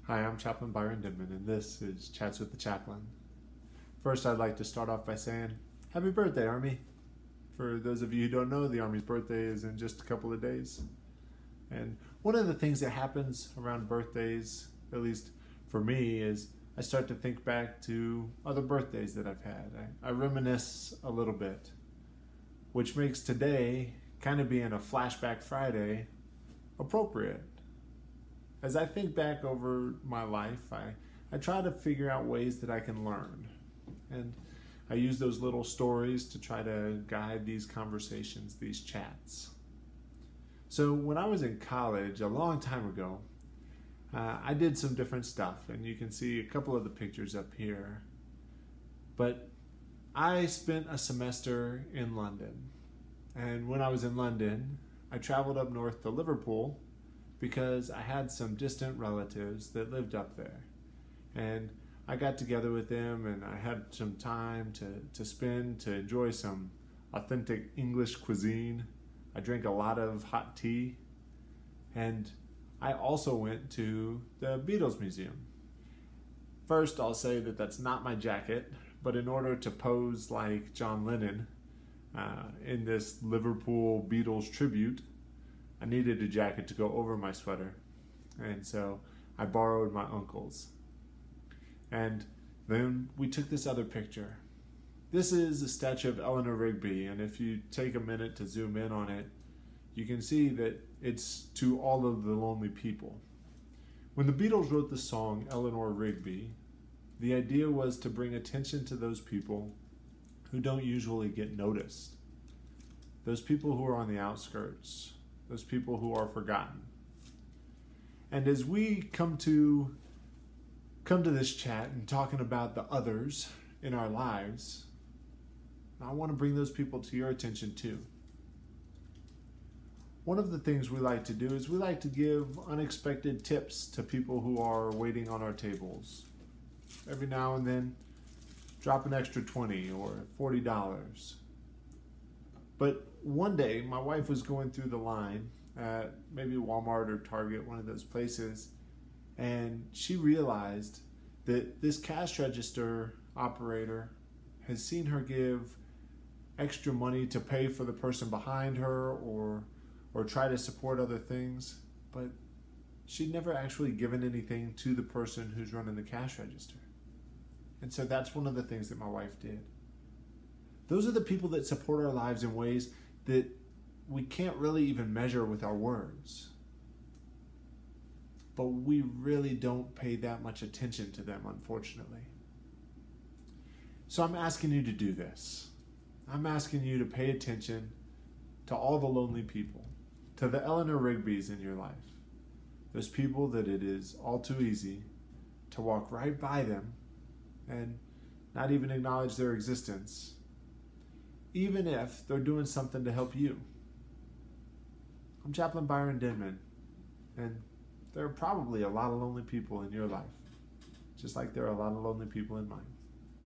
Hi, I'm Chaplain Byron Denman, and this is Chats with the Chaplain. First, I'd like to start off by saying, Happy birthday, Army! For those of you who don't know, the Army's birthday is in just a couple of days. And one of the things that happens around birthdays, at least for me, is I start to think back to other birthdays that I've had. I reminisce a little bit, which makes today, kind of being a Flashback Friday, appropriate. As I think back over my life, I try to figure out ways that I can learn. And I use those little stories to try to guide these conversations, these chats. So when I was in college a long time ago, I did some different stuff, and you can see a couple of the pictures up here. But I spent a semester in London. And when I was in London, I traveled up north to Liverpool because I had some distant relatives that lived up there. And I got together with them and I had some time to spend to enjoy some authentic English cuisine. I drank a lot of hot tea, and I also went to the Beatles Museum. First, I'll say that that's not my jacket, but in order to pose like John Lennon in this Liverpool Beatles tribute, I needed a jacket to go over my sweater, and so I borrowed my uncle's. And then we took this other picture. This is a statue of Eleanor Rigby, and if you take a minute to zoom in on it, you can see that it's to all of the lonely people. When the Beatles wrote the song Eleanor Rigby, the idea was to bring attention to those people who don't usually get noticed. Those people who are on the outskirts, those people who are forgotten. And as we come to this chat and talking about the others in our lives, I want to bring those people to your attention too. One of the things we like to do is we like to give unexpected tips to people who are waiting on our tables. Every now and then, drop an extra $20 or $40. But one day, my wife was going through the line at maybe Walmart or Target, one of those places, and she realized that this cash register operator has seen her give extra money to pay for the person behind her or try to support other things, but she'd never actually given anything to the person who's running the cash register. And so that's one of the things that my wife did. Those are the people that support our lives in ways that we can't really even measure with our words. But we really don't pay that much attention to them, unfortunately. So I'm asking you to do this. I'm asking you to pay attention to all the lonely people, to the Eleanor Rigbys in your life. Those people that it is all too easy to walk right by them and not even acknowledge their existence, even if they're doing something to help you. I'm Chaplain Byron Denman, and there are probably a lot of lonely people in your life, just like there are a lot of lonely people in mine.